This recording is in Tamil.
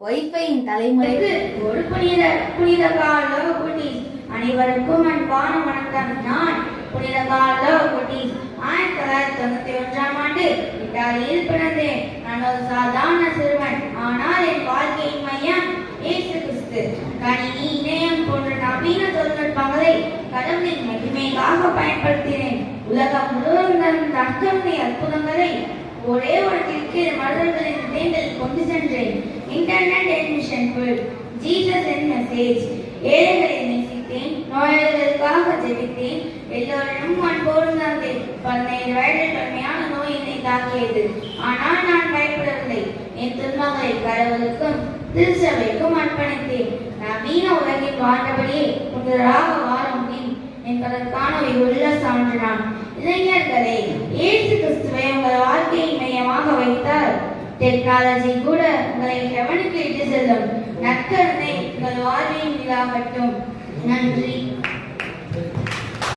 வைஃபையின் தலைமுறைக்கு ஒரு புனித கால குட்டீஸ் அனைவருக்கும் அன்பான வணக்கம். நான் புனித கால குட்டீஸ் 1991ஆம் ஆண்டு இத்தாலியில் பிறந்தேன். நான் ஒரு சாதாரண சிறுவன். ஆனால் என் வாழ்க்கையின் மையம் இயேசு கிறிஸ்து. கணினி, இணையம் போன்ற நவீன தொழில்நுட்பங்களை கடவுளின் மகிமைக்காக பயன்படுத்தினேன். உலகம் முழுவதும் நற்கருணை அற்புதங்களை ஒரே ஒரு கிளிக்கில் மனிதர்களின் இதயங்களில் கொண்டு சென்றேன். இன்டர்நெட் அட்மிஷன் ஃபுல் ஜீசஸ் என் மெசேஜ். ஏழைகளை நேசித்தேன், நோயாளிகளுக்காக ஜெபித்தேன், எல்லோரிடமும் அன்போடு நடந்தேன். 17 வயதில் கடுமையான நோய் என்னை தாக்கியது. ஆனால் நான் பயப்படவில்லை. என் துன்பங்களை கடவுளுக்கும் திருச்சபைக்கும் அர்ப்பணித்தேன். நவீன உலகில் வாழ்ந்தபடியே புனிதராக வாழ முடியும் என்பதற்கான உள்ள சான்று நான். இளைஞர்களே, இயேசு கிறிஸ்துவை உங்கள் வாழ்க்கையை மையமாக வைத்தால் டெக்னாலஜி கூட உங்களை ஹெவனுக்கு இட்டு செல்லும். நற்கருணை உங்கள் வாழ்வில் மீதாகட்டும். நன்றி.